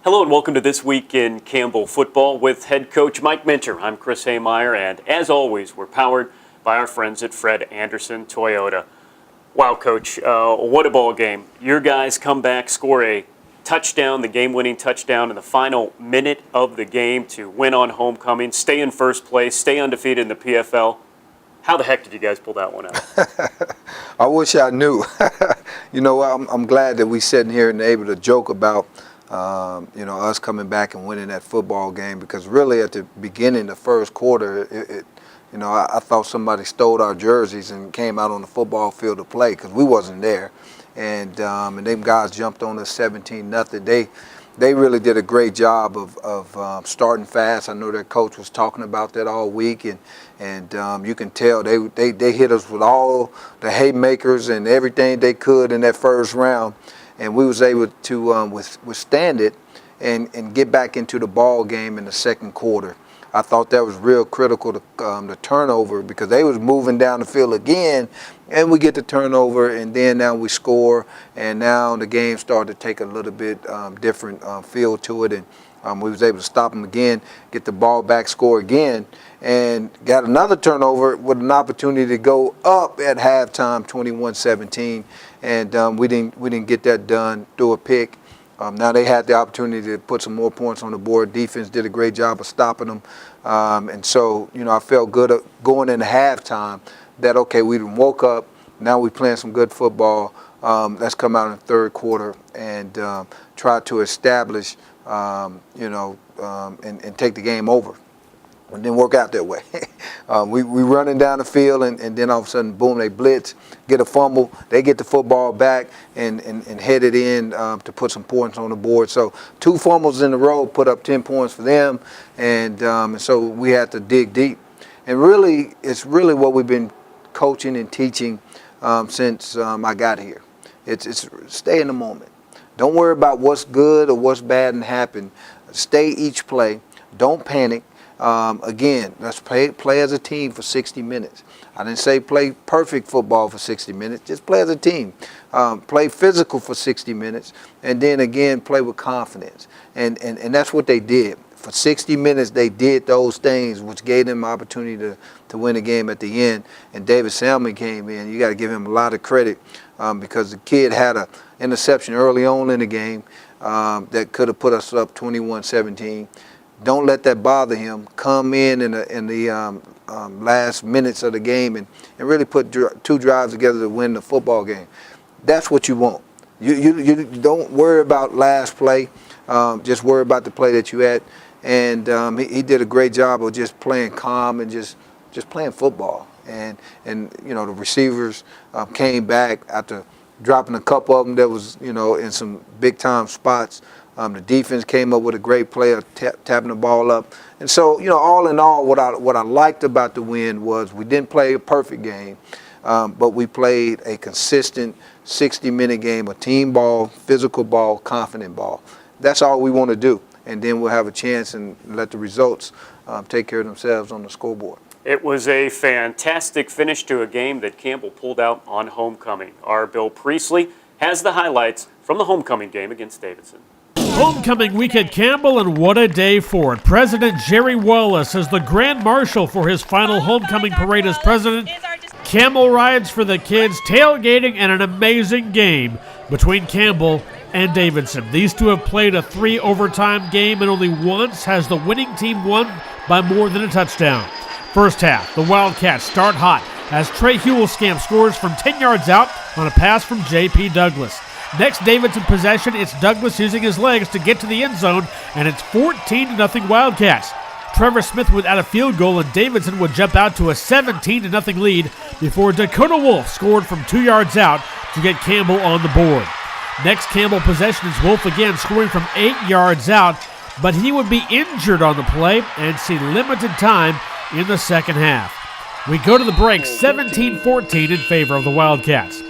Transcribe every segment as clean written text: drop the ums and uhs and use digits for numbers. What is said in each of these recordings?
Hello and welcome to This Week in Campbell Football with head coach Mike Minter. I'm Chris Haymeyer, and as always, we're powered by our friends at Fred Anderson Toyota. Wow, Coach, what a ball game. Your guys come back, score a touchdown, the game-winning touchdown in the final minute of the game to win on homecoming, stay in first place, stay undefeated in the PFL. How the heck did you guys pull that one out? I wish I knew. I'm glad that we sitting here and able to joke about us coming back and winning that football game, because really at the beginning, the first quarter, I thought somebody stole our jerseys and came out on the football field to play, because we wasn't there, and them guys jumped on us 17-0. They really did a great job of starting fast. I know their coach was talking about that all week, and you can tell they hit us with all the haymakers and everything they could in that first round. And we was able to withstand it and get back into the ball game in the second quarter. I thought that was real critical to the turnover, because they was moving down the field again, and we get the turnover, and then now we score, and now the game started to take a little bit different feel to it, and we was able to stop them again, get the ball back, score again, and got another turnover with an opportunity to go up at halftime, 21-17, and we didn't get that done through a pick. Now they had the opportunity to put some more points on the board. Defense did a great job of stopping them, and so I felt good going into halftime that okay, we woke up. Now we playing some good football. Let's come out in the third quarter and try to establish, and take the game over. It didn't work out that way. We running down the field, and then all of a sudden, boom, they blitz, get a fumble, they get the football back and head it in to put some points on the board. So 2 fumbles in a row put up 10 points for them, and so we had to dig deep. And really, it's really what we've been coaching and teaching since I got here. It's stay in the moment. Don't worry about what's good or what's bad and happen. Stay each play. Don't panic. Again, let's play as a team for 60 minutes. I didn't say play perfect football for 60 minutes. Just play as a team. Play physical for 60 minutes, and then again play with confidence. And that's what they did. For 60 minutes, they did those things, which gave them opportunity to win the game at the end. And David Salmon came in. You got to give him a lot of credit because the kid had an interception early on in the game that could have put us up 21-17. Don't let that bother him. Come in the last minutes of the game and really put 2 drives together to win the football game. That's what you want. You don't worry about last play. Just worry about the play that you had. And he did a great job of just playing calm and just playing football. And the receivers came back after dropping a couple of them that was in some big time spots. The defense came up with a great play of tapping the ball up. And so, all in all, what I liked about the win was we didn't play a perfect game, but we played a consistent 60-minute game of team ball, physical ball, confident ball. That's all we want to do. And then we'll have a chance and let the results take care of themselves on the scoreboard. It was a fantastic finish to a game that Campbell pulled out on homecoming. Our Bill Priestley has the highlights from the homecoming game against Davidson. Homecoming week at Campbell, and what a day for it. President Jerry Wallace is the Grand Marshal for his final homecoming parade as president. Camel rides for the kids, tailgating, and an amazing game between Campbell and Davidson. These two have played a 3-overtime game, and only once has the winning team won by more than a touchdown. First half, the Wildcats start hot as Trey Hewelskamp scores from 10 yards out on a pass from J.P. Douglas. Next Davidson possession, it's Douglas using his legs to get to the end zone, and it's 14-0 Wildcats. Trevor Smith would add a field goal, and Davidson would jump out to a 17-0 lead before Dakota Wolf scored from 2 yards out to get Campbell on the board. Next Campbell possession is Wolf again, scoring from 8 yards out, but he would be injured on the play and see limited time in the second half. We go to the break, 17-14 in favor of the Wildcats.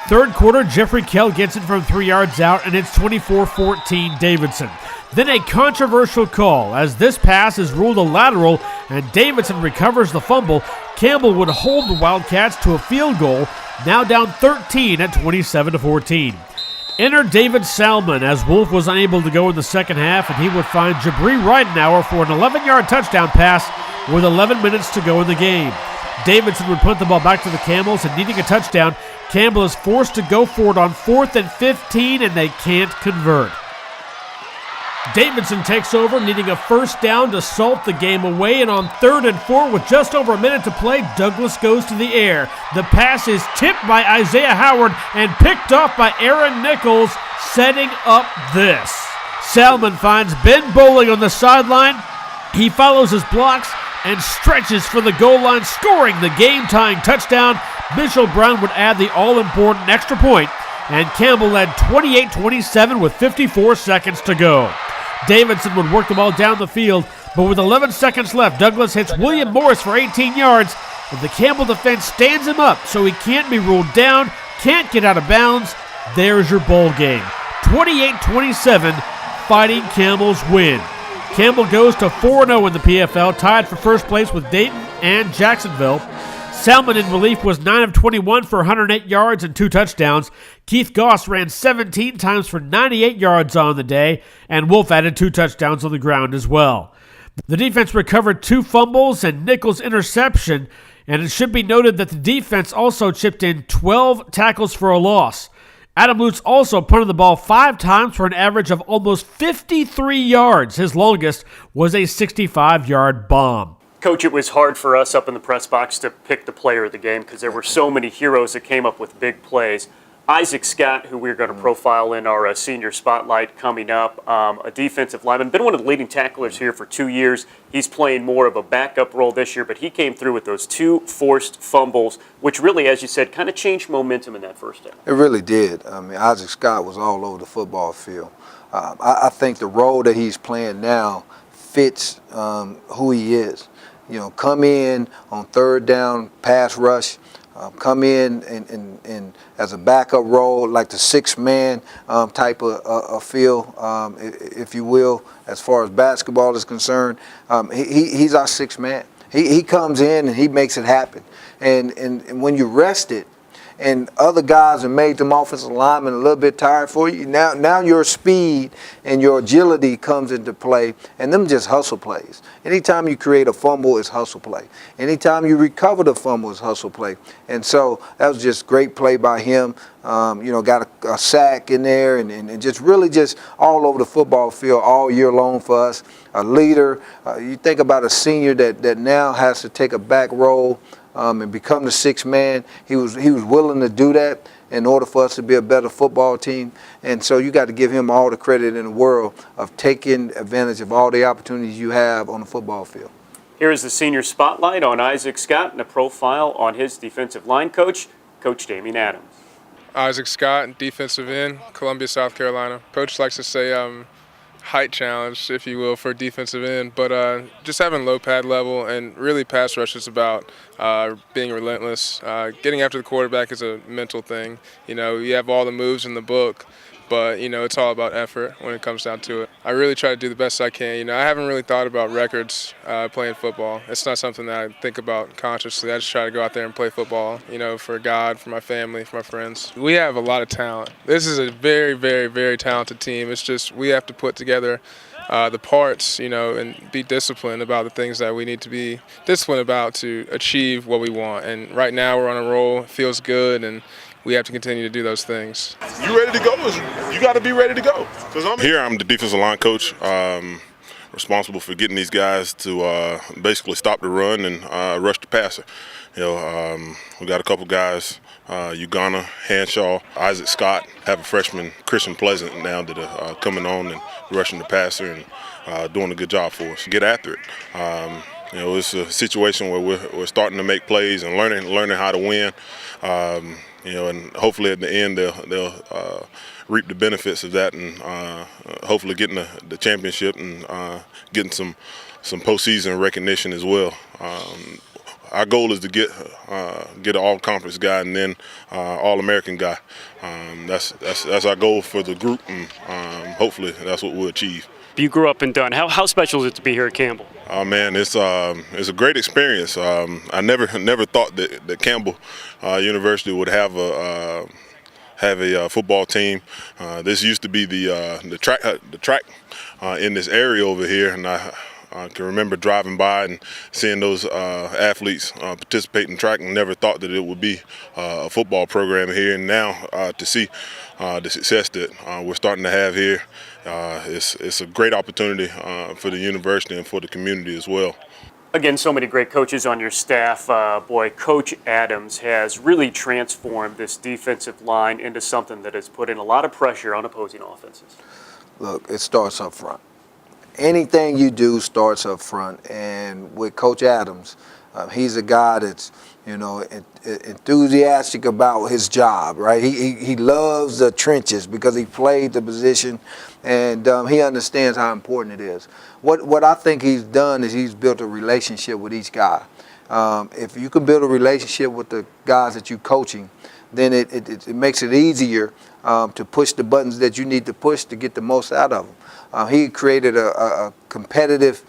Third quarter, Jeffrey Kell gets it from 3 yards out, and it's 24-14 Davidson. Then a controversial call, as this pass is ruled a lateral, and Davidson recovers the fumble. Campbell would hold the Wildcats to a field goal, now down 13 at 27-14. Enter David Salmon, as Wolf was unable to go in the second half, and he would find Jabri Ridenauer for an 11-yard touchdown pass with 11 minutes to go in the game. Davidson would punt the ball back to the Camels, and needing a touchdown, Campbell is forced to go for it on 4th and 15, and they can't convert. Davidson takes over, needing a first down to salt the game away, and on 3rd and 4 with just over a minute to play, Douglas goes to the air. The pass is tipped by Isaiah Howard and picked off by Aaron Nichols, setting up this. Salmon finds Ben Bowling on the sideline. He follows his blocks and stretches for the goal line, scoring the game-tying touchdown. Mitchell Brown would add the all-important extra point, and Campbell led 28-27 with 54 seconds to go. Davidson would work the ball down the field, but with 11 seconds left, Douglas hits William Morris for 18 yards, and the Campbell defense stands him up so he can't be ruled down, can't get out of bounds. There's your bowl game. 28-27, Fighting Camels win. Campbell goes to 4-0 in the PFL, tied for first place with Dayton and Jacksonville. Salmon in relief was 9 of 21 for 108 yards and 2 touchdowns. Keith Goss ran 17 times for 98 yards on the day, and Wolf added 2 touchdowns on the ground as well. The defense recovered 2 fumbles and Nichols' interception, and it should be noted that the defense also chipped in 12 tackles for a loss. Adam Lutz also punted the ball 5 times for an average of almost 53 yards. His longest was a 65-yard bomb. Coach, it was hard for us up in the press box to pick the player of the game because there were so many heroes that came up with big plays. Isaac Scott, who we're going to profile in our senior spotlight coming up, a defensive lineman, been one of the leading tacklers here for 2 years. He's playing more of a backup role this year, but he came through with those 2 forced fumbles, which really, as you said, kind of changed momentum in that first half. It really did. I mean, Isaac Scott was all over the football field. I think the role that he's playing now fits who he is. You know, come in on 3rd down, pass rush, come in and as a backup role, like the 6-man type of feel, if you will, as far as basketball is concerned. He's our 6th man. He comes in and he makes it happen. And when you rest it, and other guys have made them offensive linemen a little bit tired for you. Now your speed and your agility comes into play, and them just hustle plays. Anytime you create a fumble, it's hustle play. Anytime you recover the fumble, it's hustle play. And so that was just great play by him. Got a sack in there and just really just all over the football field all year long for us. A leader. You think about a senior that now has to take a back role and become the 6th man. He was willing to do that in order for us to be a better football team. And so you got to give him all the credit in the world of taking advantage of all the opportunities you have on the football field. Here is the senior spotlight on Isaac Scott and a profile on his defensive line coach, Coach Damien Adams. Isaac Scott, defensive end, Columbia, South Carolina. Coach likes to say height challenge, if you will, for defensive end, but just having low pad level and really pass rush is about being relentless. Getting after the quarterback is a mental thing. You know, you have all the moves in the book, but, it's all about effort when it comes down to it. I really try to do the best I can. I haven't really thought about records playing football. It's not something that I think about consciously. I just try to go out there and play football, for God, for my family, for my friends. We have a lot of talent. This is a very, very, very talented team. It's just we have to put together the parts, and be disciplined about the things that we need to be disciplined about to achieve what we want. And right now we're on a roll. It feels good, and we have to continue to do those things. You ready to go? You got to be ready to go. Here I'm the defensive line coach, responsible for getting these guys to basically stop the run and rush the passer. We got a couple guys, Ugana, Hanshaw, Isaac Scott, have a freshman, Christian Pleasant now that are coming on and rushing the passer and doing a good job for us. Get after it. It's a situation where we're starting to make plays and learning how to win. And hopefully at the end they'll reap the benefits of that and hopefully getting the championship and getting some postseason recognition as well. Our goal is to get an all-conference guy and then all-American guy. That's our goal for the group, and hopefully that's what we'll achieve. You grew up in Dunn. How special is it to be here at Campbell? Oh man, it's a great experience. I never thought that Campbell University would have have a football team. This used to be the track in this area over here, and I can remember driving by and seeing those athletes participate in track, and never thought that it would be a football program here. And now to see the success that we're starting to have here, it's a great opportunity for the university and for the community as well. Again, so many great coaches on your staff. Boy, Coach Adams has really transformed this defensive line into something that has put in a lot of pressure on opposing offenses. Look, it starts up front. Anything you do starts up front, and with Coach Adams, he's a guy that's, you know, enthusiastic about his job, right? He loves the trenches because he played the position, and he understands how important it is. What I think he's done is he's built a relationship with each guy. If you can build a relationship with the guys that you're coaching, then it makes it easier to push the buttons that you need to push to get the most out of them. He created a competitive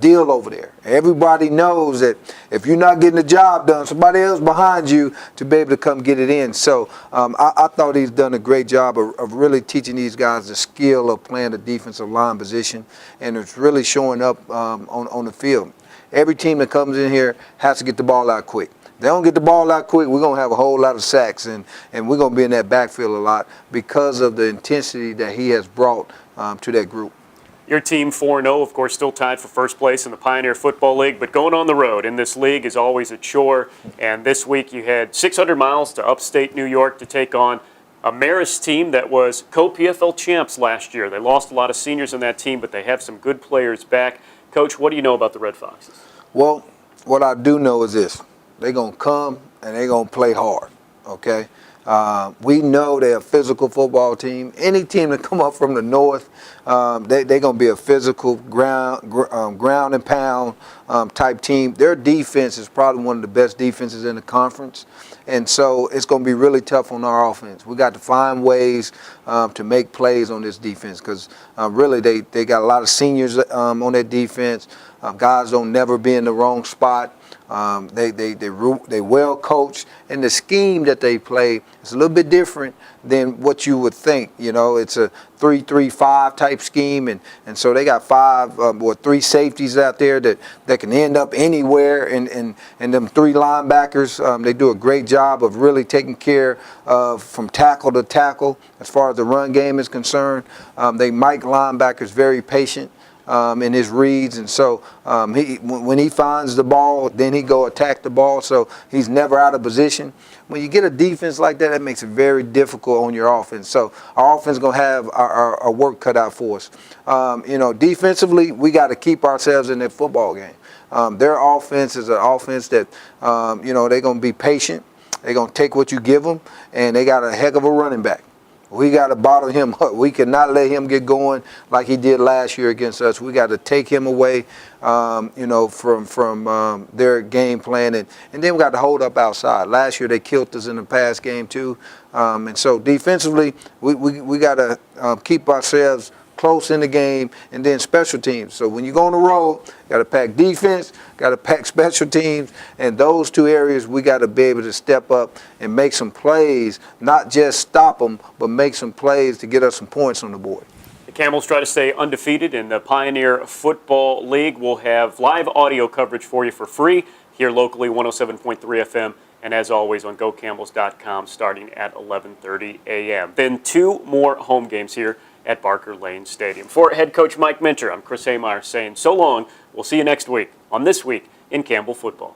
deal over there. Everybody knows that if you're not getting the job done, somebody else behind you to be able to come get it in. So I thought he's done a great job of really teaching these guys the skill of playing the defensive line position, and it's really showing up on the field. Every team that comes in here has to get the ball out quick. They don't get the ball out quick, we're going to have a whole lot of sacks, and we're going to be in that backfield a lot because of the intensity that he has brought to that group. Your team 4-0, of course, still tied for first place in the Pioneer Football League, but going on the road in this league is always a chore. And this week you had 600 miles to upstate New York to take on a Marist team that was co-PFL champs last year. They lost a lot of seniors on that team, but they have some good players back. Coach, what do you know about the Red Foxes? Well, what I do know is this. They're going to come and they're going to play hard, okay? We know they're a physical football team. Any team that come up from the north, they're going to be a physical ground and pound type team. Their defense is probably one of the best defenses in the conference. And so it's going to be really tough on our offense. We got to find ways to make plays on this defense because really they got a lot of seniors on their defense. Guys don't never be in the wrong spot. They well coached, and the scheme that they play is a little bit different than what you would think. You know, it's a 3-3-5 type scheme, and so they got 5 or 3 safeties out there that can end up anywhere, and them 3 linebackers, they do a great job of really taking care of from tackle to tackle as far as the run game is concerned. They make linebackers very patient in his reads, and so when he finds the ball, then he go attack the ball, so he's never out of position. When you get a defense like that, that makes it very difficult on your offense. So our offense is going to have our work cut out for us. You know, defensively, we got to keep ourselves in that football game. Their offense is an offense that, you know, they're going to be patient. They're going to take what you give them, and they got a heck of a running back. We got to bottle him up. We cannot let him get going like he did last year against us. We got to take him away, you know, from their game plan, and then we got to hold up outside. Last year they killed us in the pass game too, and so defensively we got to keep ourselves close in the game, and then special teams. So when you go on the road, got to pack defense, got to pack special teams, and those 2 areas we got to be able to step up and make some plays, not just stop them, but make some plays to get us some points on the board. The Camels try to stay undefeated in the Pioneer Football League. We'll have live audio coverage for you for free here locally, 107.3 FM, and as always on GoCamels.com starting at 11:30 a.m. Then 2 more home games here at Barker Lane Stadium. For head coach Mike Minter, I'm Chris Haymeyer saying so long. We'll see you next week on This Week in Campbell Football.